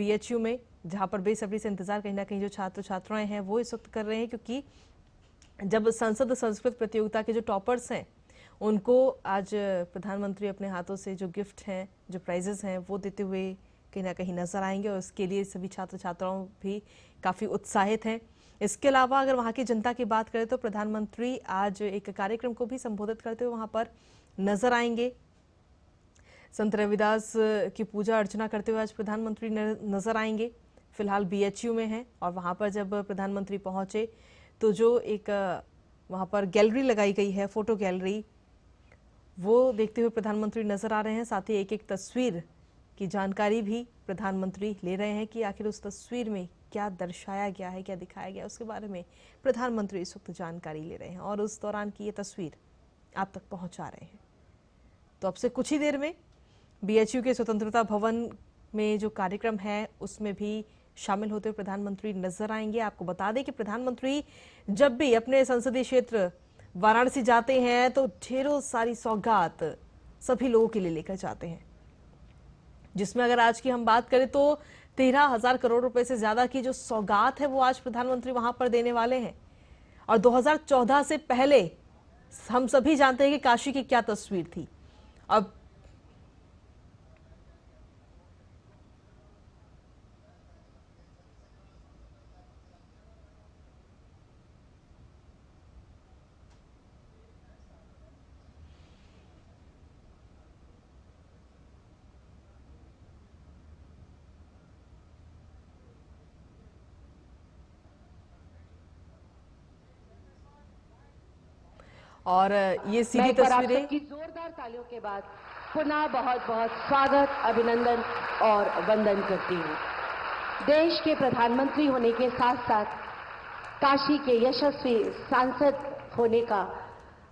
BHU में, जहां पर बेसब्री से इंतजार कहीं ना कहीं जो छात्र छात्राएं हैं वो इस वक्त कर रहे हैं, क्योंकि जब संसद संस्कृत प्रतियोगिता के जो टॉपर्स हैं उनको आज प्रधानमंत्री अपने हाथों से जो गिफ्ट हैं, जो प्राइजेस हैं वो देते हुए कहीं ना कहीं नजर आएंगे, और उसके लिए सभी छात्र छात्राओं भी काफ़ी उत्साहित हैं। इसके अलावा अगर वहाँ की जनता की बात करें तो प्रधानमंत्री आज एक कार्यक्रम को भी संबोधित करते हुए वहाँ पर नजर आएंगे। संत रविदास की पूजा अर्चना करते हुए आज प्रधानमंत्री नजर आएंगे। फिलहाल बीएचयू में हैं और वहाँ पर जब प्रधानमंत्री पहुँचे तो जो एक वहाँ पर गैलरी लगाई गई है, फोटो गैलरी, वो देखते हुए प्रधानमंत्री नजर आ रहे हैं। साथ ही एक एक तस्वीर की जानकारी भी प्रधानमंत्री ले रहे हैं कि आखिर उस तस्वीर में क्या दर्शाया गया है, क्या दिखाया गया है, उसके बारे में प्रधानमंत्री इस वक्त जानकारी ले रहे हैं और उस दौरान की ये तस्वीर आप तक पहुंचा रहे हैं। तो अब से कुछ ही देर में बीएचयू के स्वतंत्रता भवन में जो कार्यक्रम है उसमें भी शामिल होते हुए प्रधानमंत्री नजर आएंगे। आपको बता दें कि प्रधानमंत्री जब भी अपने संसदीय क्षेत्र वाराणसी जाते हैं तो ढेरों सारी सौगात सभी लोगों के लिए लेकर जाते हैं, जिसमें अगर आज की हम बात करें तो 13,000 करोड़ रुपए से ज्यादा की जो सौगात है वो आज प्रधानमंत्री वहां पर देने वाले हैं। और 2014 से पहले हम सभी जानते हैं कि काशी की क्या तस्वीर थी। अब और ये सीधी तस्वीरें की जोरदार तालियों के बाद पुनः बहुत बहुत स्वागत, अभिनंदन और वंदन करती हूँ। देश के प्रधानमंत्री होने के साथ साथ काशी के यशस्वी सांसद होने का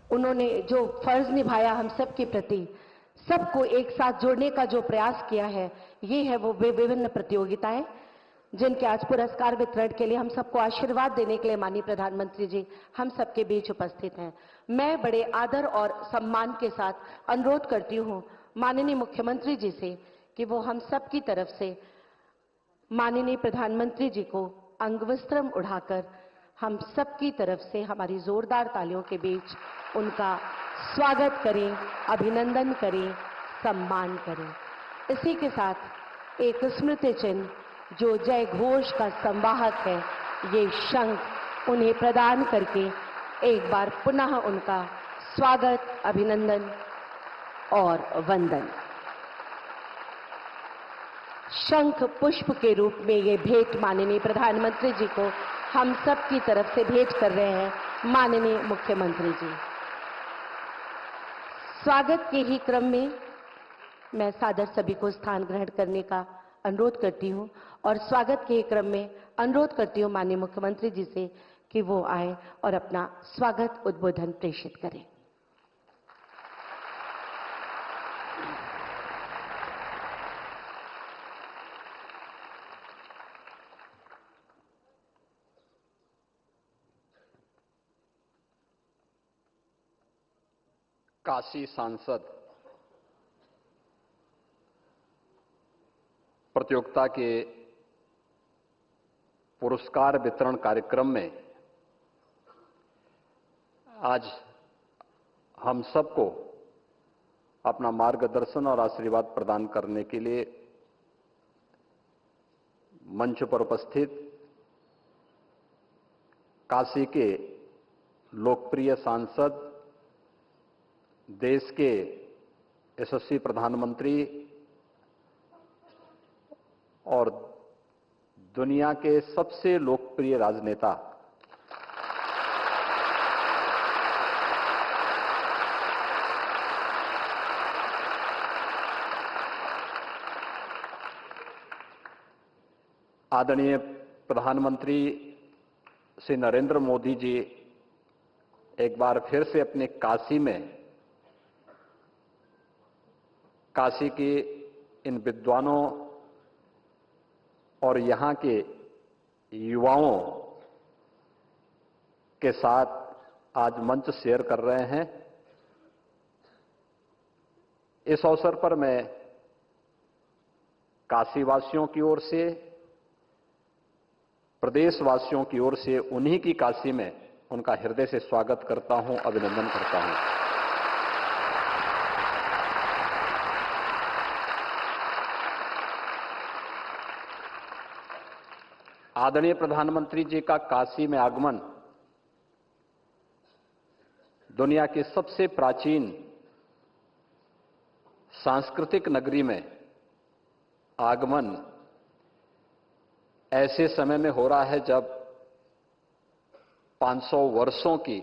उन्होंने जो फर्ज निभाया हम सब के प्रति, सबको एक साथ जोड़ने का जो प्रयास किया है, ये है वो विभिन्न प्रतियोगिताएं जिनके आज पुरस्कार वितरण के लिए हम सबको आशीर्वाद देने के लिए माननीय प्रधानमंत्री जी हम सबके बीच उपस्थित हैं। मैं बड़े आदर और सम्मान के साथ अनुरोध करती हूं माननीय मुख्यमंत्री जी से कि वो हम सब की तरफ से माननीय प्रधानमंत्री जी को अंगवस्त्रम उड़ाकर हम सब की तरफ से हमारी जोरदार तालियों के बीच उनका स्वागत करें, अभिनंदन करें, सम्मान करें। इसी के साथ एक स्मृति चिन्ह जो जय घोष का संवाहक है, ये शंख उन्हें प्रदान करके एक बार पुनः उनका स्वागत, अभिनंदन और वंदन। शंख पुष्प के रूप में ये भेंट माननीय प्रधानमंत्री जी को हम सब की तरफ से भेंट कर रहे हैं माननीय मुख्यमंत्री जी। स्वागत के ही क्रम में मैं सादर सभी को स्थान ग्रहण करने का अनुरोध करती हूं और स्वागत के क्रम में अनुरोध करती हूं माननीय मुख्यमंत्री जी से कि वो आए और अपना स्वागत उद्बोधन प्रेषित करें। काशी सांसद प्रतियोगिता के पुरस्कार वितरण कार्यक्रम में आज हम सबको अपना मार्गदर्शन और आशीर्वाद प्रदान करने के लिए मंच पर उपस्थित काशी के लोकप्रिय सांसद, देश के यशस्वी प्रधानमंत्री और दुनिया के सबसे लोकप्रिय राजनेता आदरणीय प्रधानमंत्री श्री नरेंद्र मोदी जी एक बार फिर से अपने काशी में काशी की इन विद्वानों और यहाँ के युवाओं के साथ आज मंच शेयर कर रहे हैं। इस अवसर पर मैं काशीवासियों की ओर से, प्रदेशवासियों की ओर से उन्हीं की काशी में उनका हृदय से स्वागत करता हूं, अभिनंदन करता हूं। आदरणीय प्रधानमंत्री जी का काशी में आगमन दुनिया की सबसे प्राचीन सांस्कृतिक नगरी में आगमन ऐसे समय में हो रहा है जब 500 वर्षों की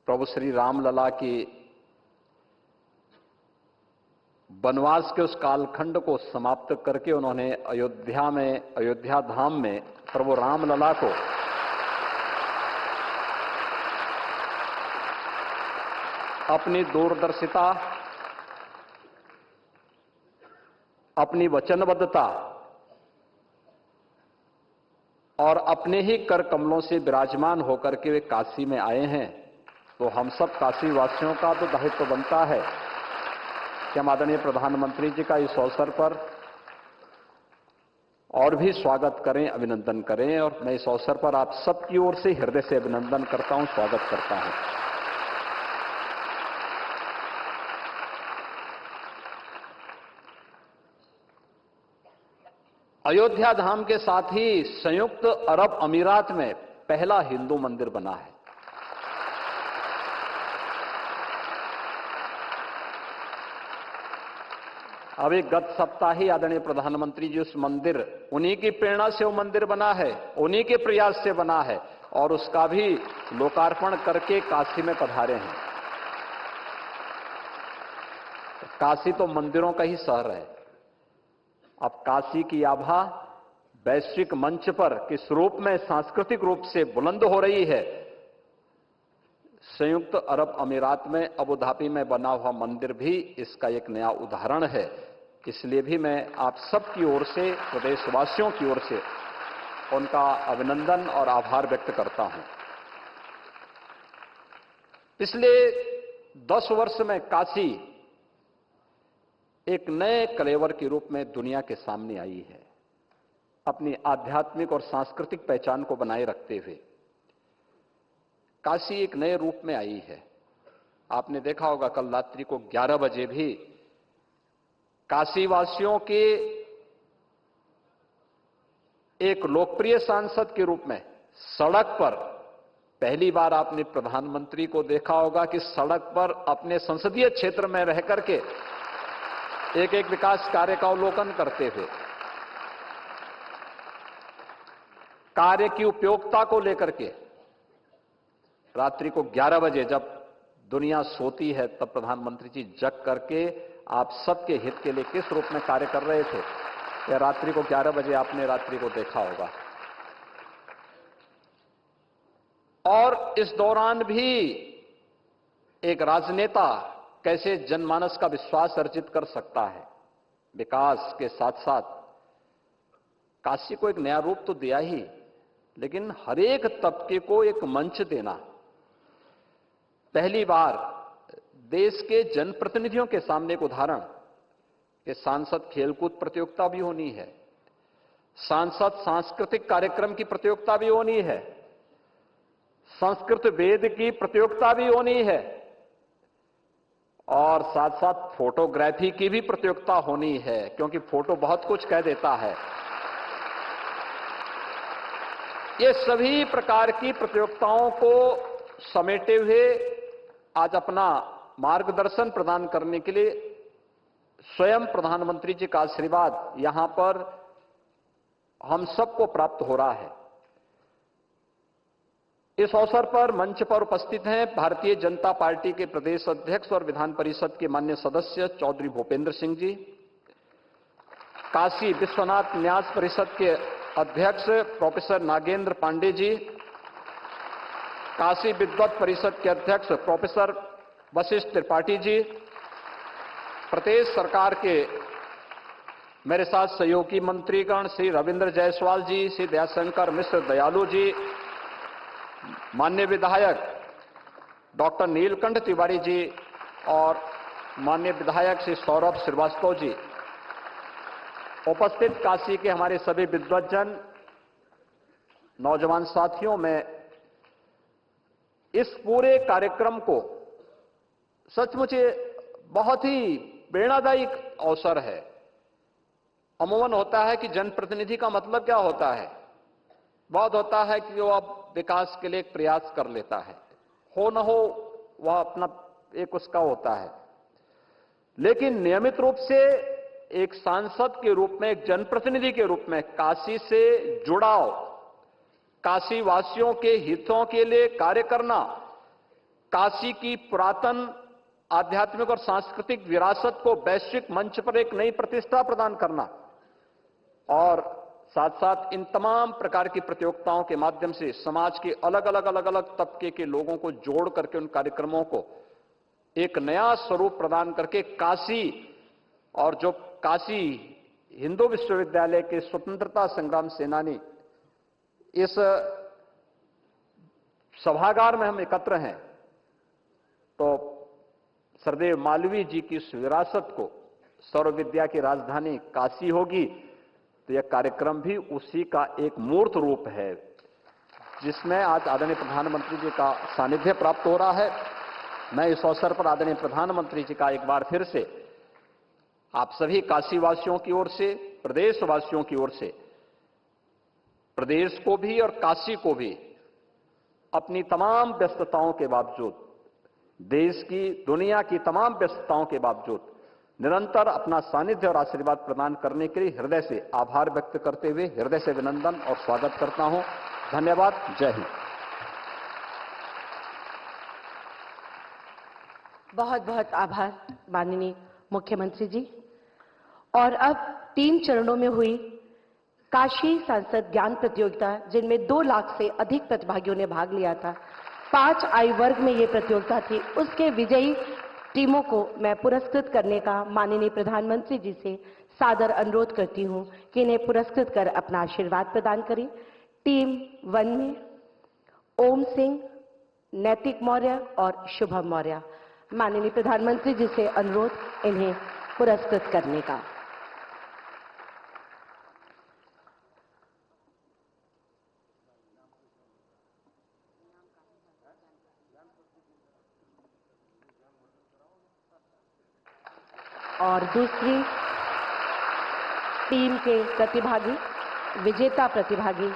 प्रभु श्री रामलला की वनवास के उस कालखंड को समाप्त करके उन्होंने अयोध्या धाम में प्रभु रामलला को अपनी दूरदर्शिता, अपनी वचनबद्धता और अपने ही कर कमलों से विराजमान होकर के वे काशी में आए हैं। तो हम सब काशी वासियों का तो दायित्व बनता है कि हम आदरणीय प्रधानमंत्री जी का इस अवसर पर और भी स्वागत करें, अभिनंदन करें। और मैं इस अवसर पर आप सबकी ओर से हृदय से अभिनंदन करता हूं, स्वागत करता हूं। अयोध्या धाम के साथ ही संयुक्त अरब अमीरात में पहला हिंदू मंदिर बना है। अभी गत सप्ताह ही आदरणीय प्रधानमंत्री जी उस मंदिर, उन्हीं की प्रेरणा से वो मंदिर बना है, उन्हीं के प्रयास से बना है और उसका भी लोकार्पण करके काशी में पधारे हैं। काशी तो मंदिरों का ही शहर है। अब काशी की आभा वैश्विक मंच पर किस रूप में सांस्कृतिक रूप से बुलंद हो रही है। संयुक्त अरब अमीरात में अबू धाबी में बना हुआ मंदिर भी इसका एक नया उदाहरण है। इसलिए भी मैं आप सबकी ओर से, प्रदेशवासियों की ओर से उनका अभिनंदन और आभार व्यक्त करता हूं। पिछले 10 वर्ष में काशी एक नए कलेवर के रूप में दुनिया के सामने आई है, अपनी आध्यात्मिक और सांस्कृतिक पहचान को बनाए रखते हुए। काशी एक नए रूप में आई है। आपने देखा होगा कल रात्रि को 11 बजे भी काशीवासियों के एक लोकप्रिय सांसद के रूप में सड़क पर पहली बार आपने प्रधानमंत्री को देखा होगा कि सड़क पर अपने संसदीय क्षेत्र में रह करके एक एक विकास कार्य का अवलोकन करते हुए, कार्य की उपयोगिता को लेकर के रात्रि को 11 बजे जब दुनिया सोती है तब प्रधानमंत्री जी जग करके आप सबके हित के लिए किस रूप में कार्य कर रहे थे, या रात्रि को 11 बजे आपने रात्रि को देखा होगा। और इस दौरान भी एक राजनेता कैसे जनमानस का विश्वास अर्जित कर सकता है। विकास के साथ साथ काशी को एक नया रूप तो दिया ही, लेकिन हर एक तबके को एक मंच देना। पहली बार देश के जनप्रतिनिधियों के सामने एक उदाहरण कि सांसद खेलकूद प्रतियोगिता भी होनी है, सांसद सांस्कृतिक कार्यक्रम की प्रतियोगिता भी होनी है, संस्कृत वेद की प्रतियोगिता भी होनी है और साथ साथ फोटोग्राफी की भी प्रतियोगिता होनी है, क्योंकि फोटो बहुत कुछ कह देता है। ये सभी प्रकार की प्रतियोगिताओं को समेटे हुए आज अपना मार्गदर्शन प्रदान करने के लिए स्वयं प्रधानमंत्री जी का आशीर्वाद यहां पर हम सबको प्राप्त हो रहा है। इस अवसर पर मंच पर उपस्थित हैं भारतीय जनता पार्टी के प्रदेश अध्यक्ष और विधान परिषद के माननीय सदस्य चौधरी भूपेंद्र सिंह जी, काशी विश्वनाथ न्यास परिषद के अध्यक्ष प्रोफेसर नागेंद्र पांडे जी, काशी विद्वत परिषद के अध्यक्ष प्रोफेसर वशिष्ठ त्रिपाठी जी, प्रदेश सरकार के मेरे साथ सहयोगी मंत्रीगण श्री रविंद्र जायसवाल जी, श्री दयाशंकर मिश्र दयालु जी, माननीय विधायक डॉक्टर नीलकंठ तिवारी जी और माननीय विधायक श्री सौरभ श्रीवास्तव जी, उपस्थित काशी के हमारे सभी विद्वज्जन, नौजवान साथियों, में इस पूरे कार्यक्रम को सचमुच बहुत ही प्रेरणादायी अवसर है। अमूमन होता है कि जनप्रतिनिधि का मतलब क्या होता है? बहुत होता है कि वो अब विकास के लिए एक प्रयास कर लेता है, हो न हो वह अपना एक उसका होता है। लेकिन नियमित रूप से एक सांसद के रूप में, एक जनप्रतिनिधि के रूप में काशी से जुड़ाव, काशी वासियों के हितों के लिए कार्य करना, काशी की पुरातन आध्यात्मिक और सांस्कृतिक विरासत को वैश्विक मंच पर एक नई प्रतिष्ठा प्रदान करना और साथ साथ इन तमाम प्रकार की प्रतियोगिताओं के माध्यम से समाज के अलग अलग तबके के लोगों को जोड़ करके उन कार्यक्रमों को एक नया स्वरूप प्रदान करके काशी और जो काशी हिंदू विश्वविद्यालय के स्वतंत्रता संग्राम सेनानी इस सभागार में हम एकत्र हैं, तो सरदेव मालवीय जी की इस विरासत को, सर्व विद्या की राजधानी काशी होगी, तो यह कार्यक्रम भी उसी का एक मूर्त रूप है, जिसमें आज आदरणीय प्रधानमंत्री जी का सानिध्य प्राप्त हो रहा है। मैं इस अवसर पर आदरणीय प्रधानमंत्री जी का एक बार फिर से आप सभी काशीवासियों की ओर से, प्रदेशवासियों की ओर से, प्रदेश को भी और काशी को भी अपनी तमाम व्यस्तताओं के बावजूद, देश की, दुनिया की तमाम व्यस्तताओं के बावजूद निरंतर अपना सानिध्य और आशीर्वाद प्रदान करने के लिए हृदय से आभार व्यक्त करते हुए हृदय से अभिनंदन और स्वागत करता हूं। धन्यवाद। जय हिंद। बहुत बहुत आभार माननीय मुख्यमंत्री जी। और अब 3 चरणों में हुई काशी सांसद ज्ञान प्रतियोगिता, जिनमें 2 लाख से अधिक प्रतिभागियों ने भाग लिया था, 5 आयु वर्ग में ये प्रतियोगिता थी, उसके विजयी टीमों को मैं पुरस्कृत करने का माननीय प्रधानमंत्री जी से सादर अनुरोध करती हूं कि इन्हें पुरस्कृत कर अपना आशीर्वाद प्रदान करें। टीम 1 में ओम सिंह, नैतिक मौर्य और शुभम मौर्य। माननीय प्रधानमंत्री जी से अनुरोध इन्हें पुरस्कृत करने का। और दूसरी टीम के प्रतिभागी, विजेता प्रतिभागी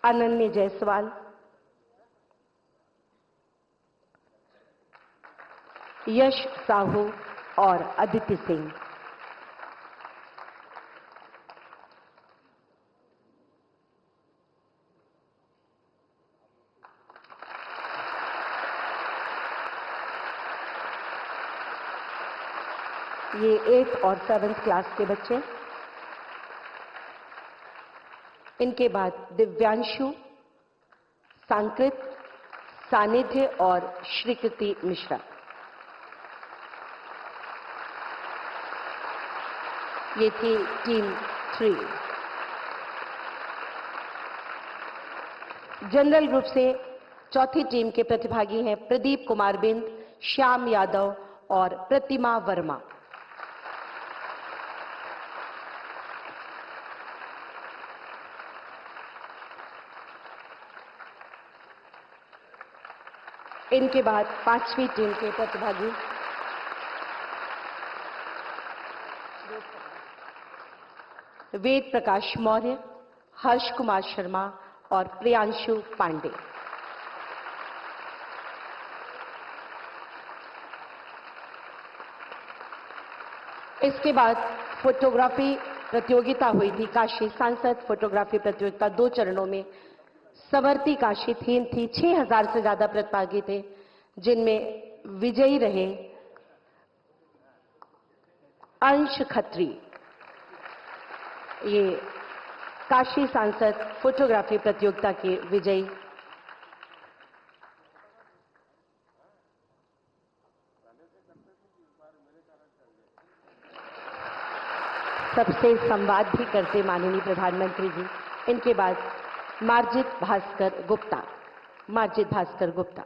अनन्य जायसवाल, यश साहू और अदिति सिंह। ये 8th और 7th क्लास के बच्चे। इनके बाद दिव्यांशु, सांकृत, सानिध्य और श्रीकृति मिश्रा। ये थी टीम 3। जनरल ग्रुप से चौथी टीम के प्रतिभागी हैं प्रदीप कुमार बिंद, श्याम यादव और प्रतिमा वर्मा। इनके बाद 5वीं टीम के प्रतिभागी वेद प्रकाश मौर्य, हर्ष कुमार शर्मा और प्रियांशु पांडे। इसके बाद फोटोग्राफी प्रतियोगिता हुई थी, काशी सांसद फोटोग्राफी प्रतियोगिता 2 चरणों में। संवर्ती काशी थीम थी, 6000 से ज्यादा प्रतिभागी थे, जिनमें विजयी रहे अंश खत्री। ये काशी सांसद फोटोग्राफी प्रतियोगिता के विजयी। सबसे संवाद भी करते माननीय प्रधानमंत्री जी। इनके बाद मार्जित भास्कर गुप्ता। मार्जित भास्कर गुप्ता।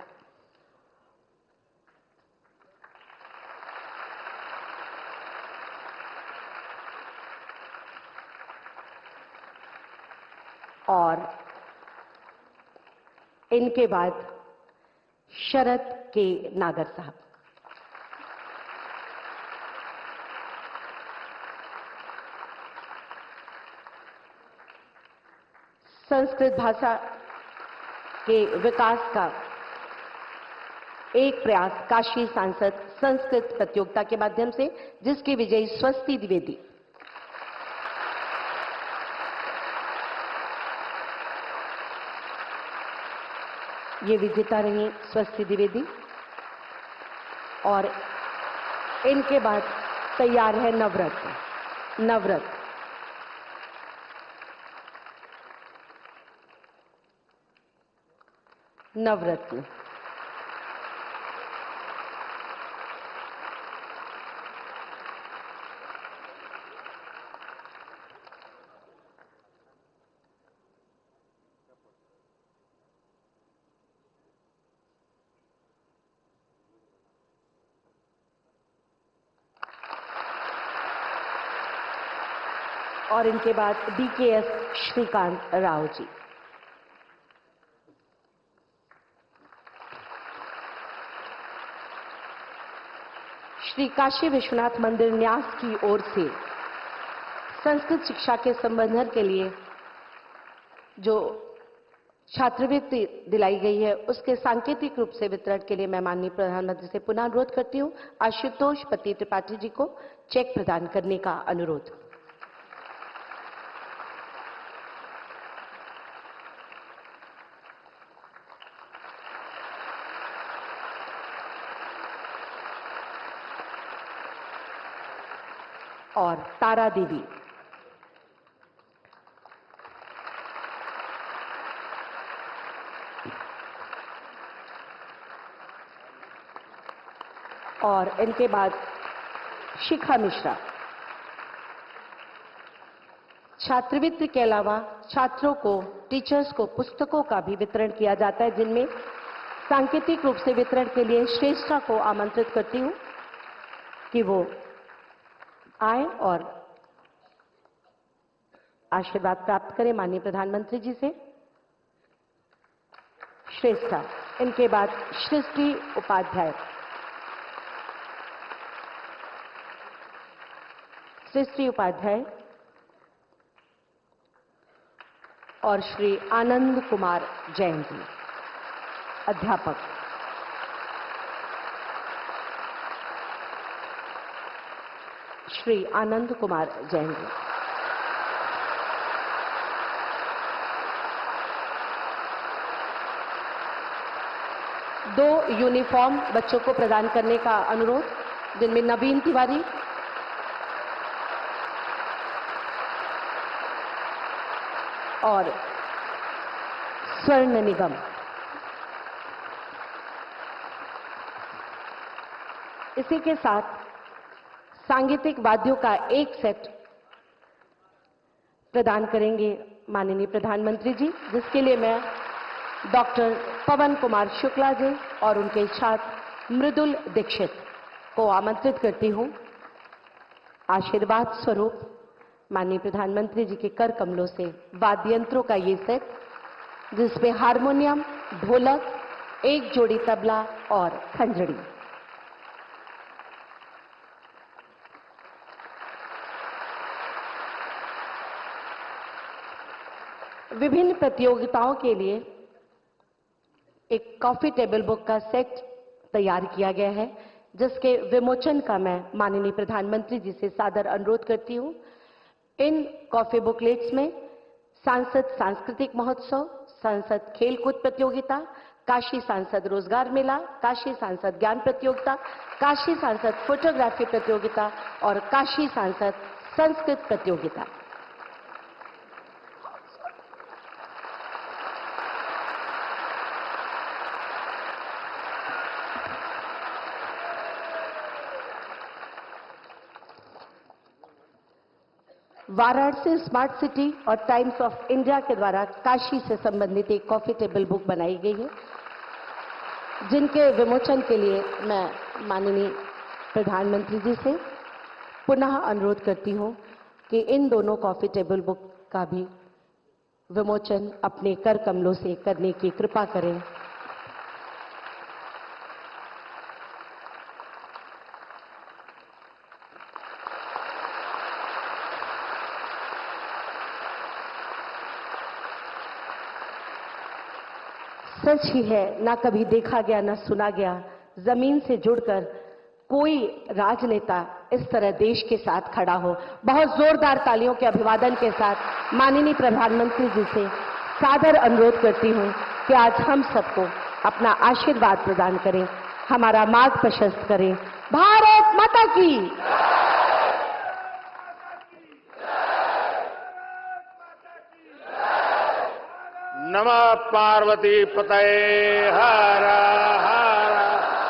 और इनके बाद शरद के नागर साहब। संस्कृत भाषा के विकास का एक प्रयास काशी सांसद संस्कृत प्रतियोगिता के माध्यम से, जिसकी विजयी स्वस्ति द्विवेदी। ये विजेता रही स्वस्ति द्विवेदी। और इनके बाद तैयार है नवरत्न। नवरत्न और इनके बाद DKS श्रीकांत राव जी। श्री काशी विश्वनाथ मंदिर न्यास की ओर से संस्कृत शिक्षा के संवर्धन के लिए जो छात्रवृत्ति दिलाई गई है, उसके सांकेतिक रूप से वितरण के लिए मैं माननीय प्रधानमंत्री से पुनः अनुरोध करती हूं। आशुतोष पति त्रिपाठी जी को चेक प्रदान करने का अनुरोध। और तारा देवी। और इनके बाद शिखा मिश्रा। छात्रवृत्ति के अलावा छात्रों को, टीचर्स को पुस्तकों का भी वितरण किया जाता है, जिनमें सांकेतिक रूप से वितरण के लिए श्रेष्ठा को आमंत्रित करती हूं कि वो आए और आशीर्वाद प्राप्त करें माननीय प्रधानमंत्री जी से। श्रेष्ठा। इनके बाद सृष्टि उपाध्याय। सृष्टि उपाध्याय और श्री आनंद कुमार जैन जी, अध्यापक। श्री आनंद कुमार जैन जी। दो यूनिफॉर्म बच्चों को प्रदान करने का अनुरोध, जिनमें नवीन तिवारी और स्वर्ण निगम। इसी के साथ सांगीतिक वाद्यों का एक सेट प्रदान करेंगे माननीय प्रधानमंत्री जी, जिसके लिए मैं डॉक्टर पवन कुमार शुक्ला जी और उनके छात्र मृदुल दीक्षित को आमंत्रित करती हूं। आशीर्वाद स्वरूप माननीय प्रधानमंत्री जी के कर कमलों से वाद्य यंत्रों का ये सेट, जिसमें हारमोनियम, ढोलक, एक जोड़ी तबला और खंजड़ी। विभिन्न प्रतियोगिताओं के लिए एक कॉफी टेबल बुक का सेट तैयार किया गया है, जिसके विमोचन का मैं माननीय प्रधानमंत्री जी से सादर अनुरोध करती हूं। इन कॉफी बुकलेट्स में सांसद सांस्कृतिक महोत्सव, सांसद खेलकूद प्रतियोगिता, काशी सांसद रोजगार मेला, काशी सांसद ज्ञान प्रतियोगिता, काशी सांसद फोटोग्राफी प्रतियोगिता और काशी सांसद संस्कृत प्रतियोगिता। वाराणसी स्मार्ट सिटी और टाइम्स ऑफ इंडिया के द्वारा काशी से संबंधित एक कॉफी टेबल बुक बनाई गई है, जिनके विमोचन के लिए मैं माननीय प्रधानमंत्री जी से पुनः अनुरोध करती हूं कि इन दोनों कॉफी टेबल बुक का भी विमोचन अपने कर कमलों से करने की कृपा करें। सच ही है, ना कभी देखा गया ना सुना गया, जमीन से जुड़कर कोई राजनेता इस तरह देश के साथ खड़ा हो। बहुत जोरदार तालियों के अभिवादन के साथ माननीय प्रधानमंत्री जी से सादर अनुरोध करती हूं कि आज हम सबको अपना आशीर्वाद प्रदान करें, हमारा मार्ग प्रशस्त करें। भारत माता की। नमः पार्वती पतये हर हर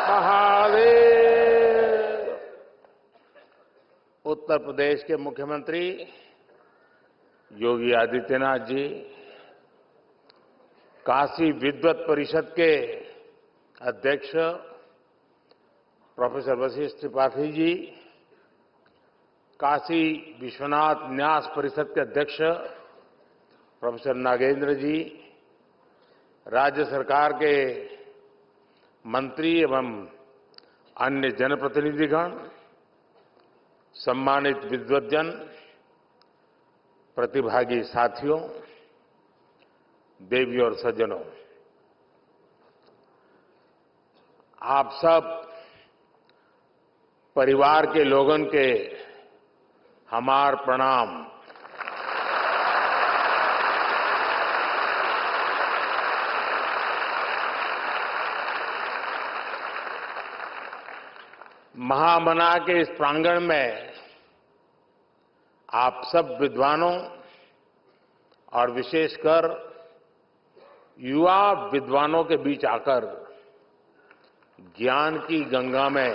महादेव। उत्तर प्रदेश के मुख्यमंत्री योगी आदित्यनाथ जी, काशी विद्वत परिषद के अध्यक्ष प्रोफेसर वशिष्ठ त्रिपाठी जी, काशी विश्वनाथ न्यास परिषद के अध्यक्ष प्रोफेसर नागेंद्र जी, राज्य सरकार के मंत्री एवं अन्य जनप्रतिनिधिगण, सम्मानित विद्वद्जन, प्रतिभागी साथियों, देवी और सज्जनों, आप सब परिवार के लोगन के हमार प्रणाम। महामना के इस प्रांगण में आप सब विद्वानों और विशेषकर युवा विद्वानों के बीच आकर ज्ञान की गंगा में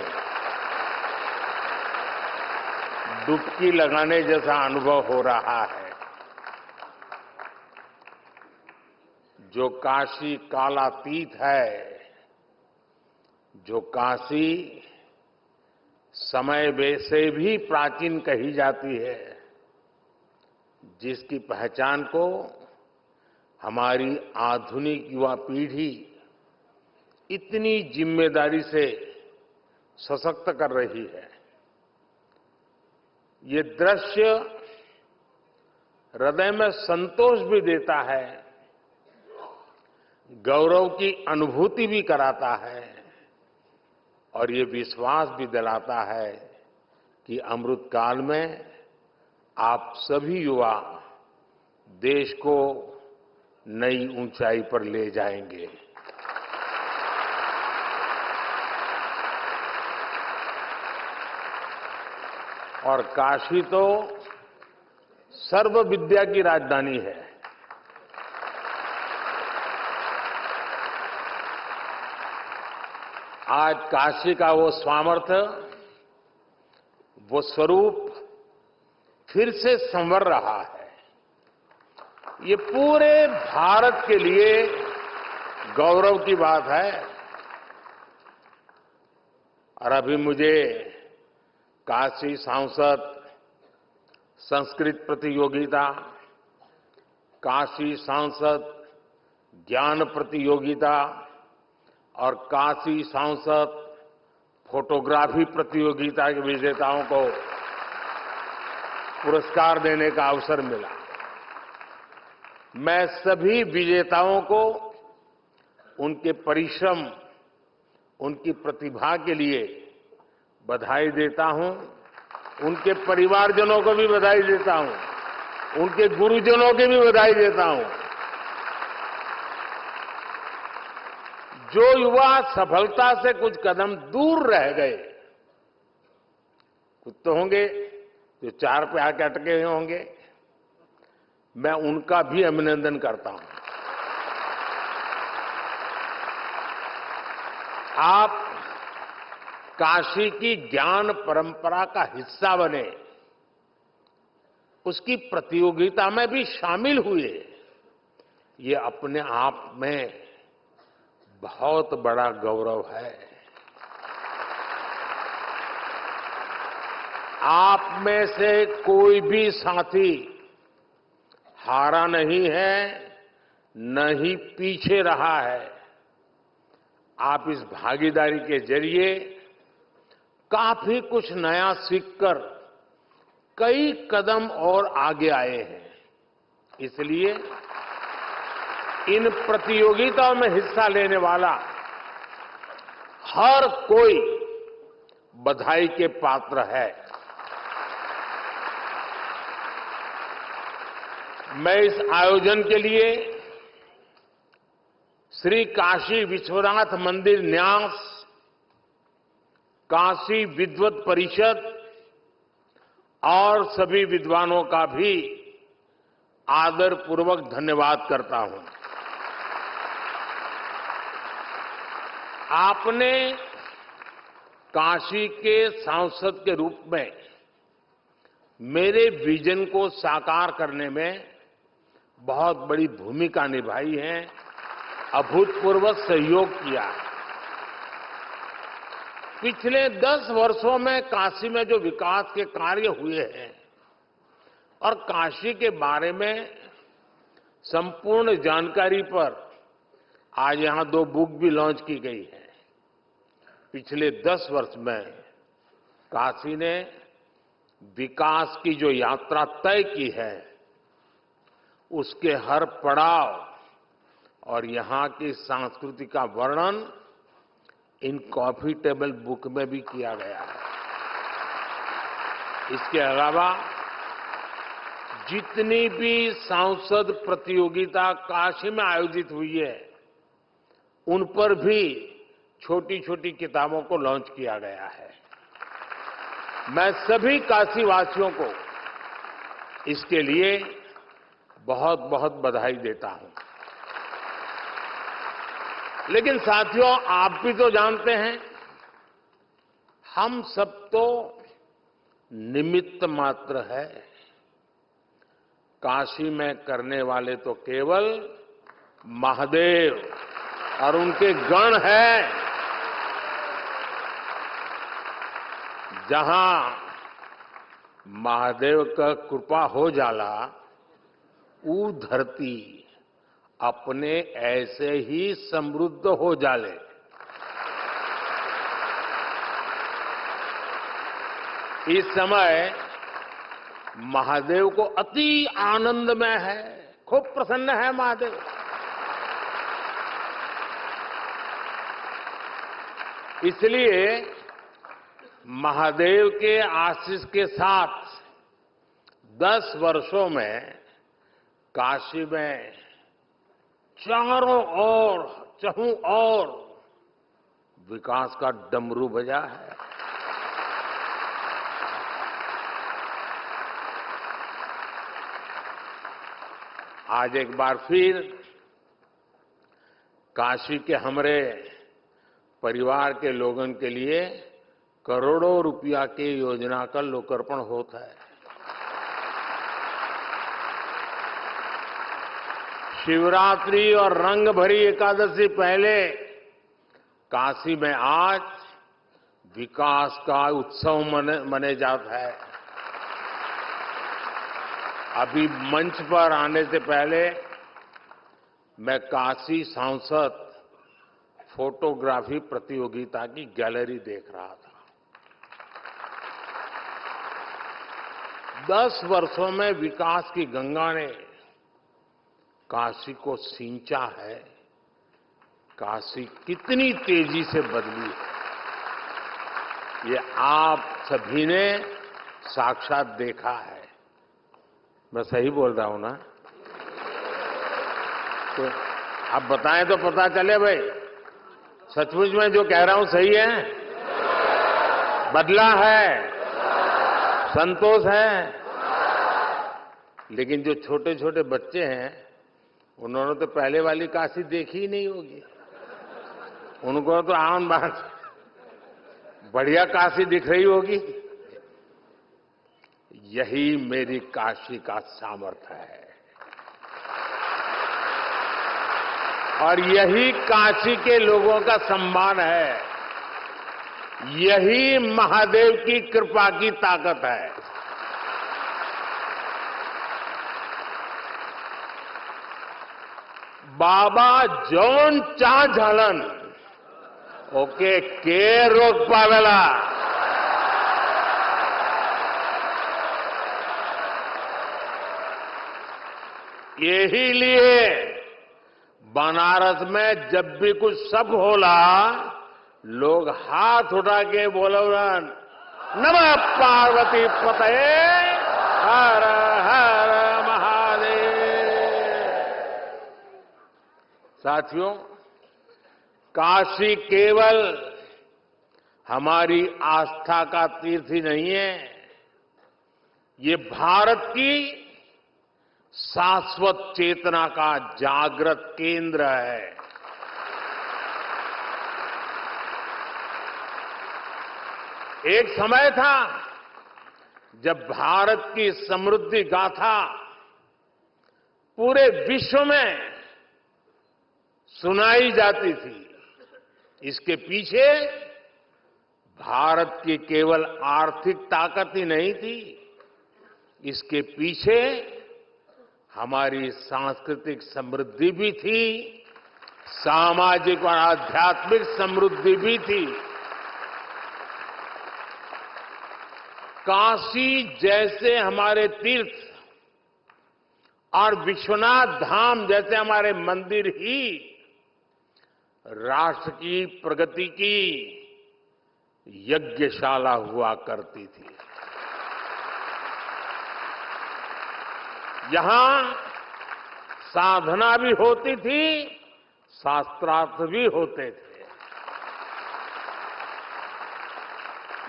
डुबकी लगाने जैसा अनुभव हो रहा है। जो काशी कालातीत है, जो काशी समय से भी प्राचीन कही जाती है, जिसकी पहचान को हमारी आधुनिक युवा पीढ़ी इतनी जिम्मेदारी से सशक्त कर रही है। ये दृश्य हृदय में संतोष भी देता है, गौरव की अनुभूति भी कराता है और ये विश्वास भी दिलाता है कि अमृत काल में आप सभी युवा देश को नई ऊंचाई पर ले जाएंगे। और काशी तो सर्व विद्या की राजधानी है। आज काशी का वो सामर्थ्य, वो स्वरूप फिर से संवर रहा है। ये पूरे भारत के लिए गौरव की बात है। और अभी मुझे काशी सांसद संस्कृत प्रतियोगिता, काशी सांसद ज्ञान प्रतियोगिता और काशी सांसद फोटोग्राफी प्रतियोगिता के विजेताओं को पुरस्कार देने का अवसर मिला। मैं सभी विजेताओं को उनके परिश्रम, उनकी प्रतिभा के लिए बधाई देता हूं। उनके परिवारजनों को भी बधाई देता हूं, उनके गुरुजनों की भी बधाई देता हूं। जो युवा सफलता से कुछ कदम दूर रह गए, कुछ तो होंगे जो 4 पे आके अटके हुए होंगे, मैं उनका भी अभिनंदन करता हूं। आप काशी की ज्ञान परंपरा का हिस्सा बने, उसकी प्रतियोगिता में भी शामिल हुए, ये अपने आप में बहुत बड़ा गौरव है। आप में से कोई भी साथी हारा नहीं है, न ही पीछे रहा है। आप इस भागीदारी के जरिए काफी कुछ नया सीखकर कई कदम और आगे आए हैं। इसलिए इन प्रतियोगिताओं में हिस्सा लेने वाला हर कोई बधाई के पात्र है। मैं इस आयोजन के लिए श्री काशी विश्वनाथ मंदिर न्यास, काशी विद्वत परिषद और सभी विद्वानों का भी आदरपूर्वक धन्यवाद करता हूं। आपने काशी के सांसद के रूप में मेरे विजन को साकार करने में बहुत बड़ी भूमिका निभाई है, अभूतपूर्व सहयोग किया है। पिछले 10 वर्षों में काशी में जो विकास के कार्य हुए हैं और काशी के बारे में संपूर्ण जानकारी पर आज यहां 2 बुक भी लॉन्च की गई है। पिछले 10 वर्ष में काशी ने विकास की जो यात्रा तय की है, उसके हर पड़ाव और यहां की संस्कृति का वर्णन इन कॉफी टेबल बुक में भी किया गया है। इसके अलावा जितनी भी सांसद प्रतियोगिता काशी में आयोजित हुई है, उन पर भी छोटी छोटी किताबों को लॉन्च किया गया है। मैं सभी काशीवासियों को इसके लिए बहुत बहुत बधाई देता हूं। लेकिन साथियों, आप भी तो जानते हैं, हम सब तो निमित्त मात्र है। काशी में करने वाले तो केवल महादेव और उनके गण हैं। जहां महादेव का कृपा हो जाला, ऊ धरती अपने ऐसे ही समृद्ध हो जाले। इस समय महादेव को अति आनंद में है, खूब प्रसन्न है महादेव। इसलिए महादेव के आशीष के साथ 10 वर्षों में काशी में चारों ओर, चहुं ओर विकास का डमरू बजा है। आज एक बार फिर काशी के हमारे परिवार के लोगों के लिए करोड़ों रुपया की योजना का लोकार्पण होता है। शिवरात्रि और रंग भरी एकादशी पहले काशी में आज विकास का उत्सव मने जाता है। अभी मंच पर आने से पहले मैं काशी सांसद फोटोग्राफी प्रतियोगिता की गैलरी देख रहा था। 10 वर्षों में विकास की गंगा ने काशी को सींचा है। काशी कितनी तेजी से बदली है, ये आप सभी ने साक्षात देखा है। मैं सही बोल रहा हूं ना? तो आप बताएं तो पता चले भाई, सचमुच में जो कह रहा हूं सही है? बदला है, संतोष है। लेकिन जो छोटे छोटे बच्चे हैं, उन्होंने तो पहले वाली काशी देखी ही नहीं होगी। उनको तो आम बात बढ़िया काशी दिख रही होगी। यही मेरी काशी का सामर्थ्य है और यही काशी के लोगों का सम्मान है। यही महादेव की कृपा की ताकत है। बाबा जौन चा झालन ओके के रोक पावेला। यही लिए बनारस में जब भी कुछ सब होला लोग हाथ उठा के बोलन नमः पार्वती पतये हर हर महादेव। साथियों, काशी केवल हमारी आस्था का तीर्थ ही नहीं है, ये भारत की शाश्वत चेतना का जागृत केंद्र है। एक समय था जब भारत की समृद्धि गाथा पूरे विश्व में सुनाई जाती थी। इसके पीछे भारत की केवल आर्थिक ताकत ही नहीं थी, इसके पीछे हमारी सांस्कृतिक समृद्धि भी थी, सामाजिक और आध्यात्मिक समृद्धि भी थी। काशी जैसे हमारे तीर्थ और विश्वनाथ धाम जैसे हमारे मंदिर ही राष्ट्र की प्रगति की यज्ञशाला हुआ करती थी। यहां साधना भी होती थी, शास्त्रार्थ भी होते थे।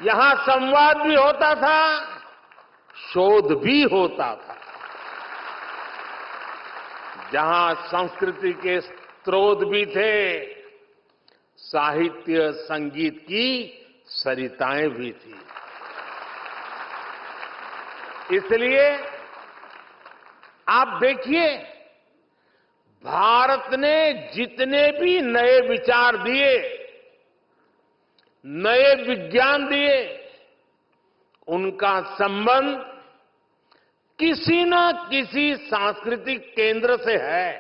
यहां संवाद भी होता था, शोध भी होता था। जहां संस्कृति के स्रोत भी थे, साहित्य संगीत की सरिताएं भी थी। इसलिए आप देखिए, भारत ने जितने भी नए विचार दिए, नए विज्ञान दिए, उनका संबंध किसी न किसी सांस्कृतिक केंद्र से है।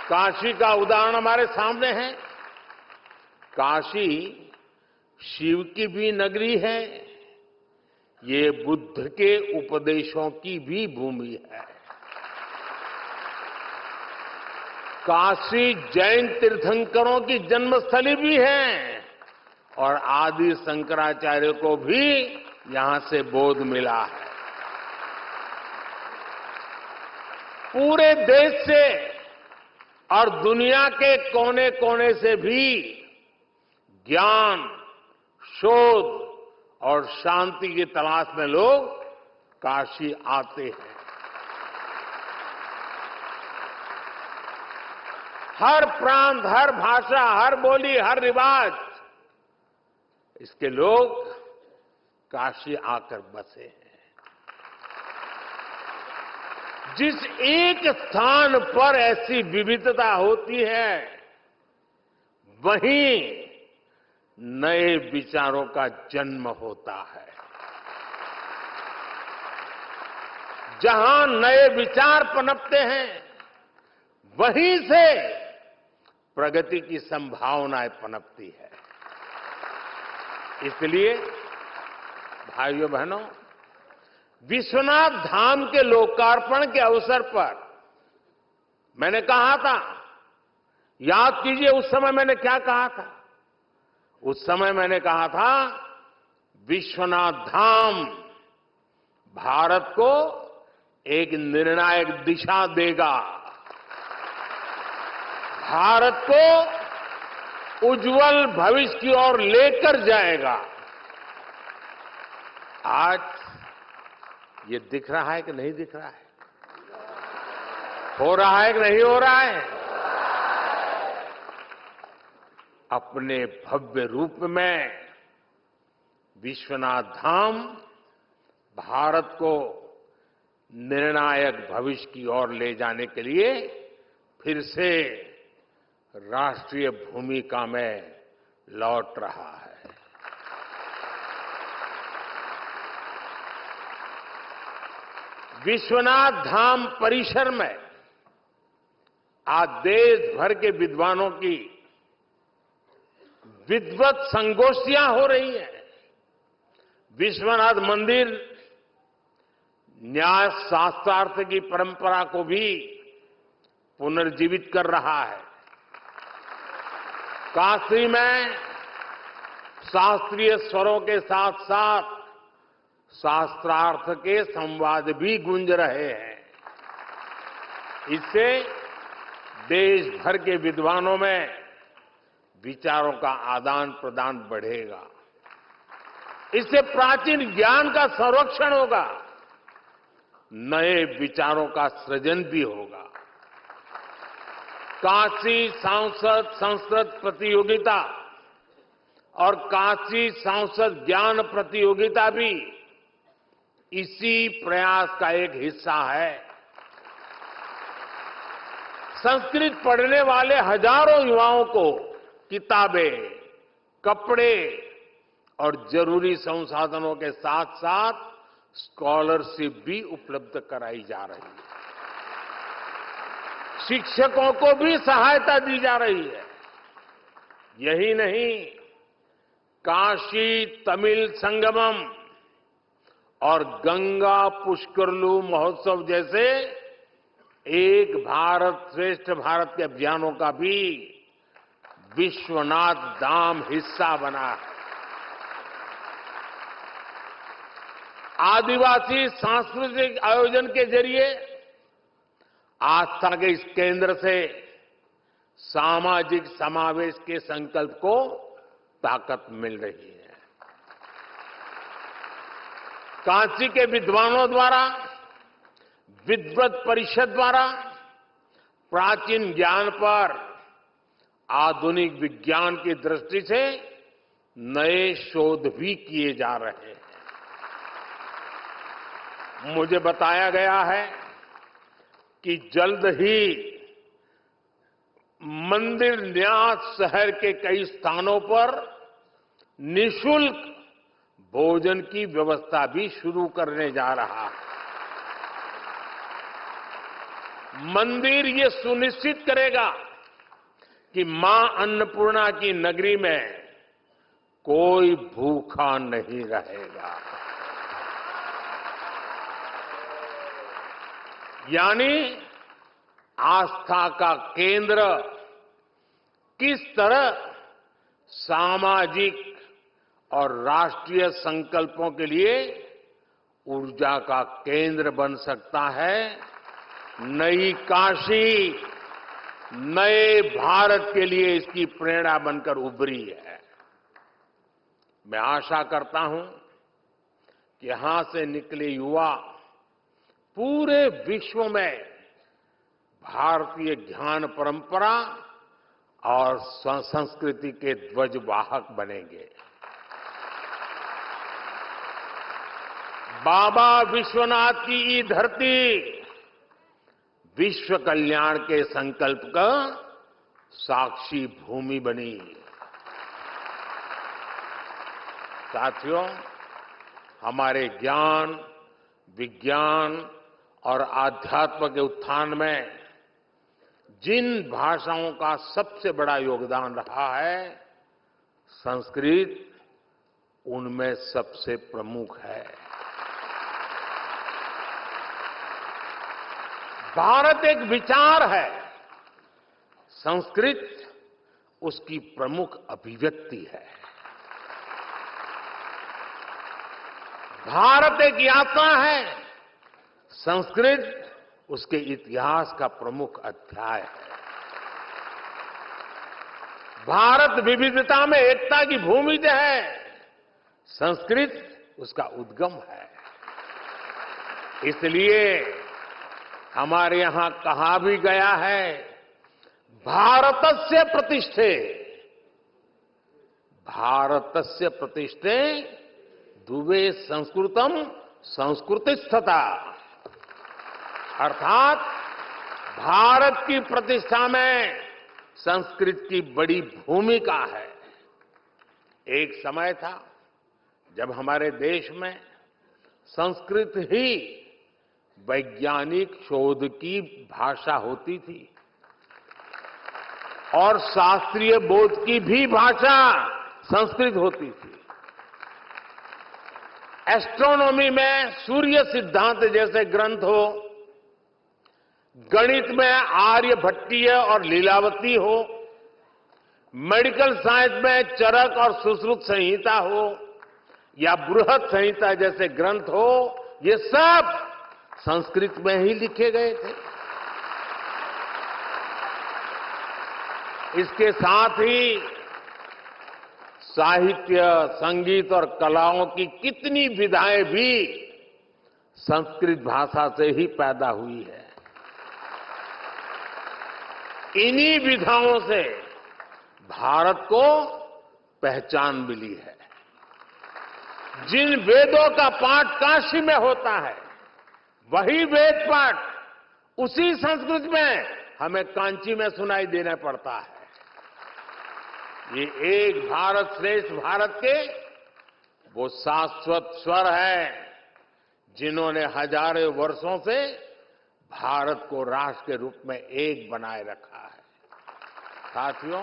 काशी का उदाहरण हमारे सामने है। काशी शिव की भी नगरी है, ये बुद्ध के उपदेशों की भी भूमि है। काशी जैन तीर्थंकरों की जन्मस्थली भी है और आदि शंकराचार्य को भी यहां से बोध मिला है। पूरे देश से और दुनिया के कोने कोने से भी ज्ञान, शोध और शांति की तलाश में लोग काशी आते हैं। हर प्रांत, हर भाषा, हर बोली, हर रिवाज, इसके लोग काशी आकर बसे हैं। जिस एक स्थान पर ऐसी विविधता होती है, वहीं नए विचारों का जन्म होता है। जहां नए विचार पनपते हैं, वहीं से प्रगति की संभावनाएं पनपती है। इसलिए भाइयों बहनों, विश्वनाथ धाम के लोकार्पण के अवसर पर मैंने कहा था, याद कीजिए उस समय मैंने क्या कहा था। उस समय मैंने कहा था, विश्वनाथ धाम भारत को एक निर्णायक दिशा देगा, भारत को उज्जवल भविष्य की ओर लेकर जाएगा। आज ये दिख रहा है कि नहीं दिख रहा है? हो रहा है कि नहीं हो रहा है? अपने भव्य रूप में विश्वनाथ धाम भारत को निर्णायक भविष्य की ओर ले जाने के लिए फिर से राष्ट्रीय भूमिका में लौट रहा है। विश्वनाथ धाम परिसर में आज देश भर के विद्वानों की विद्वत संगोष्ठियां हो रही हैं। विश्वनाथ मंदिर न्याय शास्त्रार्थ की परंपरा को भी पुनर्जीवित कर रहा है। काशी में शास्त्रीय स्वरों के साथ साथ शास्त्रार्थ के संवाद भी गूंज रहे हैं। इससे देश भर के विद्वानों में विचारों का आदान प्रदान बढ़ेगा। इससे प्राचीन ज्ञान का संरक्षण होगा, नए विचारों का सृजन भी होगा। काशी सांसद संस्कृत प्रतियोगिता और काशी सांसद ज्ञान प्रतियोगिता भी इसी प्रयास का एक हिस्सा है। संस्कृत पढ़ने वाले हजारों युवाओं को किताबें, कपड़े और जरूरी संसाधनों के साथ साथ स्कॉलरशिप भी उपलब्ध कराई जा रही है। शिक्षकों को भी सहायता दी जा रही है। यही नहीं, काशी तमिल संगमम और गंगा पुष्करलू महोत्सव जैसे एक भारत श्रेष्ठ भारत के अभियानों का भी विश्वनाथ धाम हिस्सा बना है। आदिवासी सांस्कृतिक आयोजन के जरिए आस्था के इस केंद्र से सामाजिक समावेश के संकल्प को ताकत मिल रही है। काशी के विद्वानों द्वारा, विद्वत परिषद द्वारा प्राचीन ज्ञान पर आधुनिक विज्ञान की दृष्टि से नए शोध भी किए जा रहे हैं। मुझे बताया गया है कि जल्द ही मंदिर न्यास शहर के कई स्थानों पर निःशुल्क भोजन की व्यवस्था भी शुरू करने जा रहा है। मंदिर ये सुनिश्चित करेगा कि मां अन्नपूर्णा की नगरी में कोई भूखा नहीं रहेगा। यानी आस्था का केंद्र किस तरह सामाजिक और राष्ट्रीय संकल्पों के लिए ऊर्जा का केंद्र बन सकता है। नई काशी नए भारत के लिए इसकी प्रेरणा बनकर उभरी है। मैं आशा करता हूं कि यहां से निकले युवा पूरे विश्व में भारतीय ज्ञान परंपरा और संस्कृति के ध्वजवाहक बनेंगे। बाबा विश्वनाथ की ये धरती विश्व कल्याण के संकल्प का साक्षी भूमि बनी। साथियों, हमारे ज्ञान, विज्ञान और आध्यात्म के उत्थान में जिन भाषाओं का सबसे बड़ा योगदान रहा है, संस्कृत उनमें सबसे प्रमुख है। भारत एक विचार है, संस्कृत उसकी प्रमुख अभिव्यक्ति है। भारत एक यात्रा है, संस्कृत उसके इतिहास का प्रमुख अध्याय है। भारत विविधता में एकता की भूमि है, संस्कृत उसका उद्गम है। इसलिए हमारे यहां कहा भी गया है, भारतस्य प्रतिष्ठे, भारतस्य प्रतिष्ठे दुवे संस्कृतम संस्कृतिस्थता, अर्थात भारत की प्रतिष्ठा में संस्कृत की बड़ी भूमिका है। एक समय था जब हमारे देश में संस्कृत ही वैज्ञानिक शोध की भाषा होती थी और शास्त्रीय बोध की भी भाषा संस्कृत होती थी। एस्ट्रोनॉमी में सूर्य सिद्धांत जैसे ग्रंथ हो, गणित में आर्यभट्टीय और लीलावती हो, मेडिकल साइंस में चरक और सुश्रुत संहिता हो या बृहद संहिता जैसे ग्रंथ हो, ये सब संस्कृत में ही लिखे गए थे। इसके साथ ही साहित्य, संगीत और कलाओं की कितनी विधाएं भी संस्कृत भाषा से ही पैदा हुई है। इन्हीं विधाओं से भारत को पहचान मिली है। जिन वेदों का पाठ काशी में होता है, वही वेद पाठ उसी संस्कृत में हमें कांची में सुनाई देना पड़ता है। ये एक भारत श्रेष्ठ भारत के वो शाश्वत स्वर है जिन्होंने हजारों वर्षों से भारत को राष्ट्र के रूप में एक बनाए रखा है। साथियों,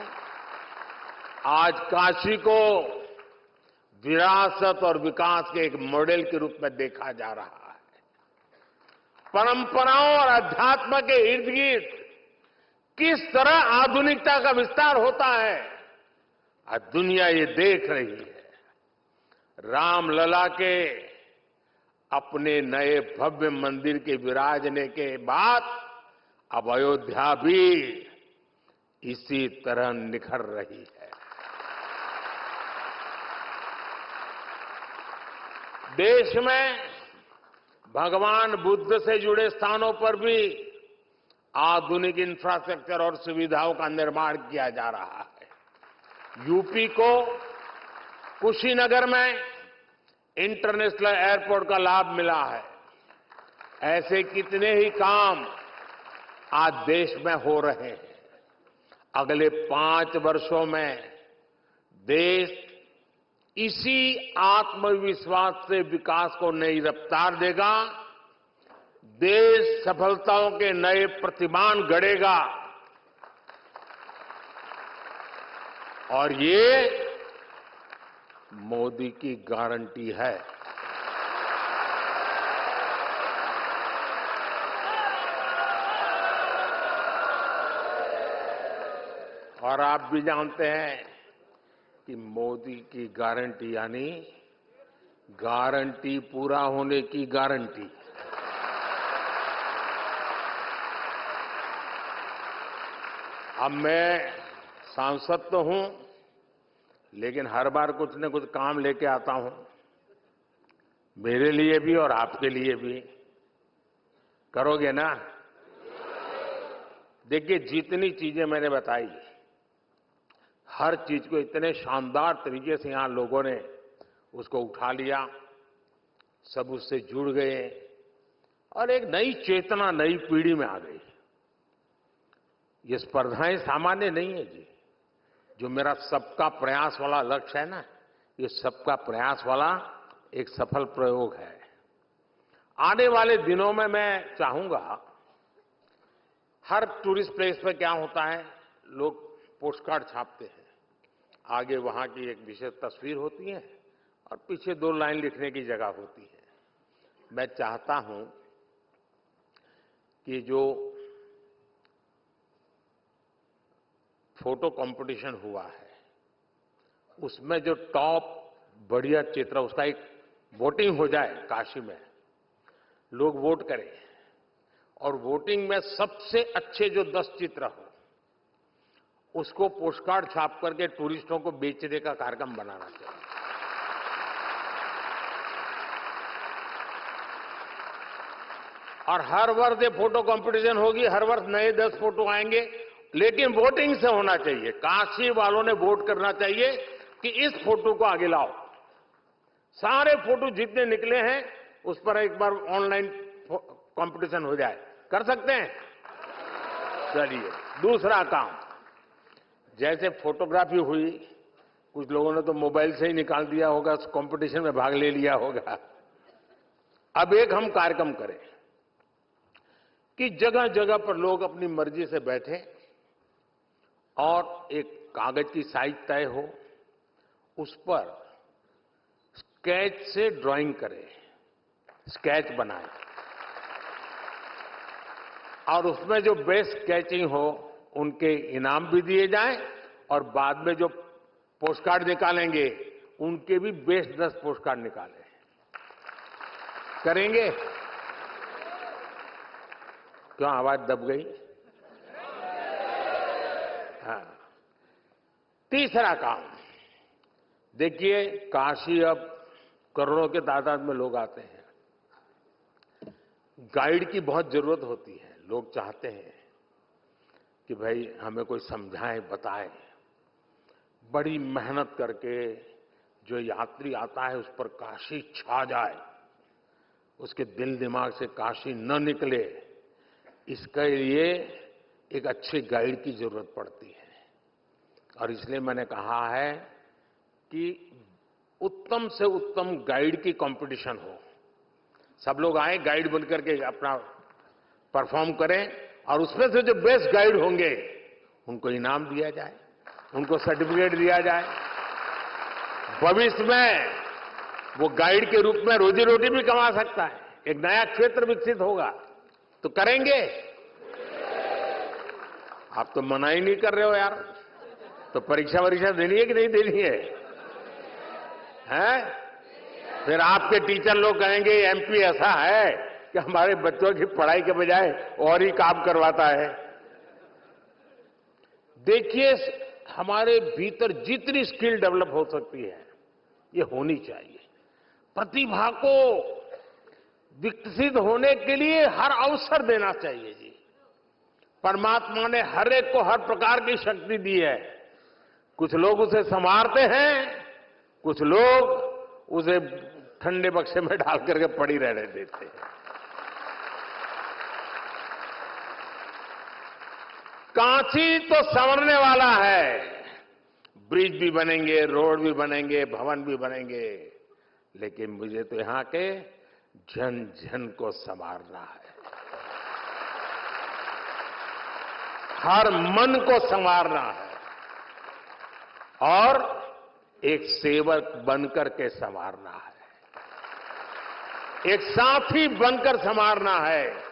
आज काशी को विरासत और विकास के एक मॉडल के रूप में देखा जा रहा है। परंपराओं और अध्यात्म के इर्द गिर्द किस तरह आधुनिकता का विस्तार होता है, आज दुनिया ये देख रही है। रामलला के अपने नए भव्य मंदिर के विराजने के बाद अब अयोध्या भी इसी तरह निखर रही है। देश में भगवान बुद्ध से जुड़े स्थानों पर भी आधुनिक इंफ्रास्ट्रक्चर और सुविधाओं का निर्माण किया जा रहा है। यूपी को कुशीनगर में इंटरनेशनल एयरपोर्ट का लाभ मिला है। ऐसे कितने ही काम आज देश में हो रहे हैं। अगले 5 वर्षों में देश इसी आत्मविश्वास से विकास को नई रफ्तार देगा। देश सफलताओं के नए प्रतिमान गढ़ेगा और ये मोदी की गारंटी है। और आप भी जानते हैं कि मोदी की गारंटी यानी गारंटी पूरा होने की गारंटी। अब मैं सांसद तो हूं, लेकिन हर बार कुछ न कुछ काम लेके आता हूं, मेरे लिए भी और आपके लिए भी। करोगे ना? देखिए, जितनी चीजें मैंने बताई, हर चीज को इतने शानदार तरीके से यहां लोगों ने उसको उठा लिया, सब उससे जुड़ गए और एक नई चेतना नई पीढ़ी में आ गई। ये स्पर्धाएं सामान्य नहीं है जी। जो मेरा सबका प्रयास वाला लक्ष्य है ना, ये सबका प्रयास वाला एक सफल प्रयोग है। आने वाले दिनों में मैं चाहूंगा, हर टूरिस्ट प्लेस पे क्या होता है, लोग पोस्ट कार्ड छापते हैं। आगे वहां की एक विशेष तस्वीर होती है और पीछे 2 लाइन लिखने की जगह होती है। मैं चाहता हूं कि जो फोटो कंपटीशन हुआ है, उसमें जो टॉप बढ़िया चित्र, उसका एक वोटिंग हो जाए काशी में, लोग वोट करें और वोटिंग में सबसे अच्छे जो 10 चित्र हो उसको पोस्टकार्ड छाप करके टूरिस्टों को बेचने का कार्यक्रम बनाना चाहिए। और हर वर्ष ये फोटो कंपटीशन होगी, हर वर्ष नए 10 फोटो आएंगे, लेकिन वोटिंग से होना चाहिए। काशी वालों ने वोट करना चाहिए कि इस फोटो को आगे लाओ। सारे फोटो जितने निकले हैं उस पर एक बार ऑनलाइन कंपटीशन हो जाए, कर सकते हैं? चलिए, दूसरा काम, जैसे फोटोग्राफी हुई, कुछ लोगों ने तो मोबाइल से ही निकाल दिया होगा, उस कंपटीशन में भाग ले लिया होगा। अब एक हम कार्यक्रम करें कि जगह जगह पर लोग अपनी मर्जी से बैठे और एक कागज की साइज तय हो, उस पर स्केच से ड्राइंग करें, स्केच बनाएं और उसमें जो बेस्ट स्केचिंग हो उनके इनाम भी दिए जाएं और बाद में जो पोस्ट कार्ड निकालेंगे उनके भी बेस्ट 10 पोस्ट कार्ड निकालें। करेंगे? क्यों आवाज दब गई? हाँ। तीसरा काम, देखिए काशी अब करोड़ों के तादाद में लोग आते हैं, गाइड की बहुत जरूरत होती है। लोग चाहते हैं कि भाई हमें कोई समझाए, बताए। बड़ी मेहनत करके जो यात्री आता है उस पर काशी छा जाए, उसके दिल दिमाग से काशी न निकले, इसके लिए एक अच्छे गाइड की जरूरत पड़ती है। और इसलिए मैंने कहा है कि उत्तम से उत्तम गाइड की कंपटीशन हो। सब लोग आए, गाइड बनकर के अपना परफॉर्म करें और उसमें से जो बेस्ट गाइड होंगे उनको इनाम दिया जाए, उनको सर्टिफिकेट दिया जाए। भविष्य में वो गाइड के रूप में रोजी रोटी भी कमा सकता है, एक नया क्षेत्र विकसित होगा। तो करेंगे? आप तो मना ही नहीं कर रहे हो यार। तो परीक्षा देनी है कि नहीं देनी है? हैं? फिर आपके टीचर लोग कहेंगे एमपी ऐसा है कि हमारे बच्चों की पढ़ाई के बजाय और ही काम करवाता है। देखिए, हमारे भीतर जितनी स्किल डेवलप हो सकती है ये होनी चाहिए। प्रतिभा को विकसित होने के लिए हर अवसर देना चाहिए जी। परमात्मा ने हर एक को हर प्रकार की शक्ति दी है। कुछ लोग उसे संवारते हैं, कुछ लोग उसे ठंडे बक्से में डाल करके पड़ी रहने देते हैं। काशी तो संवरने वाला है, ब्रिज भी बनेंगे, रोड भी बनेंगे, भवन भी बनेंगे, लेकिन मुझे तो यहां के जन जन को संवारना है, हर मन को संवारना है और एक सेवक बनकर के संवारना है, एक साथी बनकर संवारना है।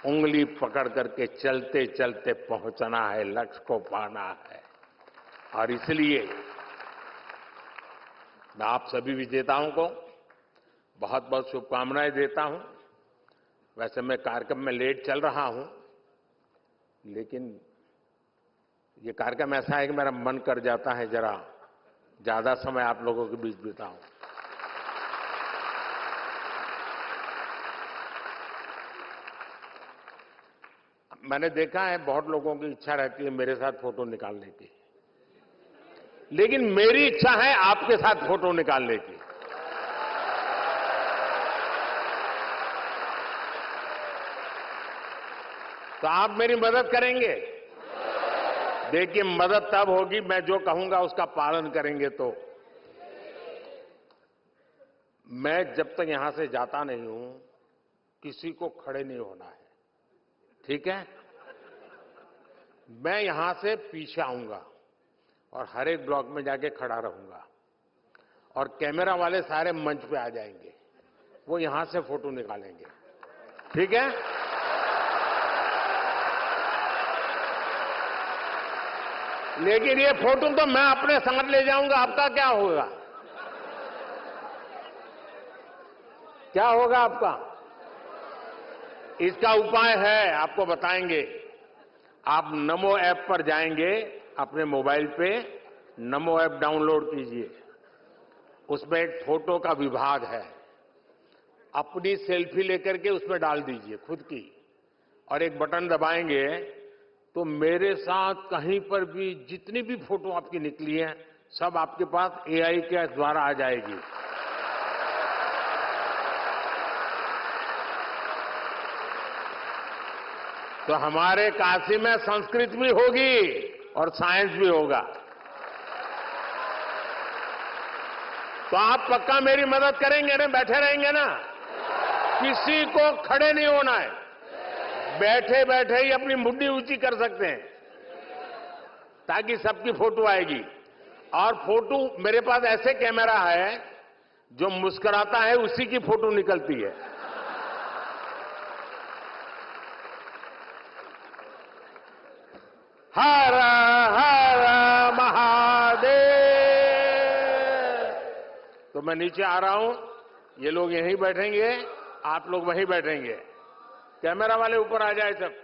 उंगली पकड़ करके चलते चलते पहुंचना है, लक्ष्य को पाना है। और इसलिए मैं आप सभी विजेताओं को बहुत बहुत शुभकामनाएं देता हूं। वैसे मैं कार्यक्रम में लेट चल रहा हूं, लेकिन ये कार्यक्रम ऐसा है कि मेरा मन कर जाता है जरा ज्यादा समय आप लोगों के बीच बिताऊं। मैंने देखा है बहुत लोगों की इच्छा रहती है मेरे साथ फोटो निकालने की, लेकिन मेरी इच्छा है आपके साथ फोटो निकालने की। तो आप मेरी मदद करेंगे? देखिए, मदद तब होगी मैं जो कहूंगा उसका पालन करेंगे। तो मैं जब तक यहां से जाता नहीं हूं किसी को खड़े नहीं होना है, ठीक है? मैं यहां से पीछे आऊंगा और हर एक ब्लॉक में जाके खड़ा रहूंगा और कैमरा वाले सारे मंच पे आ जाएंगे, वो यहां से फोटो निकालेंगे, ठीक है? लेकिन ये फोटो तो मैं अपने साथ ले जाऊंगा, आपका क्या होगा? क्या होगा आपका? इसका उपाय है, आपको बताएंगे। आप नमो ऐप पर जाएंगे, अपने मोबाइल पे नमो ऐप डाउनलोड कीजिए, उसमें एक फोटो का विभाग है। अपनी सेल्फी लेकर के उसमें डाल दीजिए खुद की, और एक बटन दबाएंगे तो मेरे साथ कहीं पर भी जितनी भी फोटो आपकी निकली है सब आपके पास एआई के द्वारा आ जाएगी। तो हमारे काशी में संस्कृत भी होगी और साइंस भी होगा। तो आप पक्का मेरी मदद करेंगे ना, बैठे रहेंगे ना? किसी को खड़े नहीं होना है, बैठे बैठे ही अपनी मुट्ठी ऊंची कर सकते हैं ताकि सबकी फोटो आएगी। और फोटो मेरे पास ऐसे कैमरा है जो मुस्कुराता है उसी की फोटो निकलती है। हर हर महादेव। तो मैं नीचे आ रहा हूं, ये लोग यहीं बैठेंगे, आप लोग वहीं बैठेंगे। कैमरा वाले ऊपर आ जाए सब।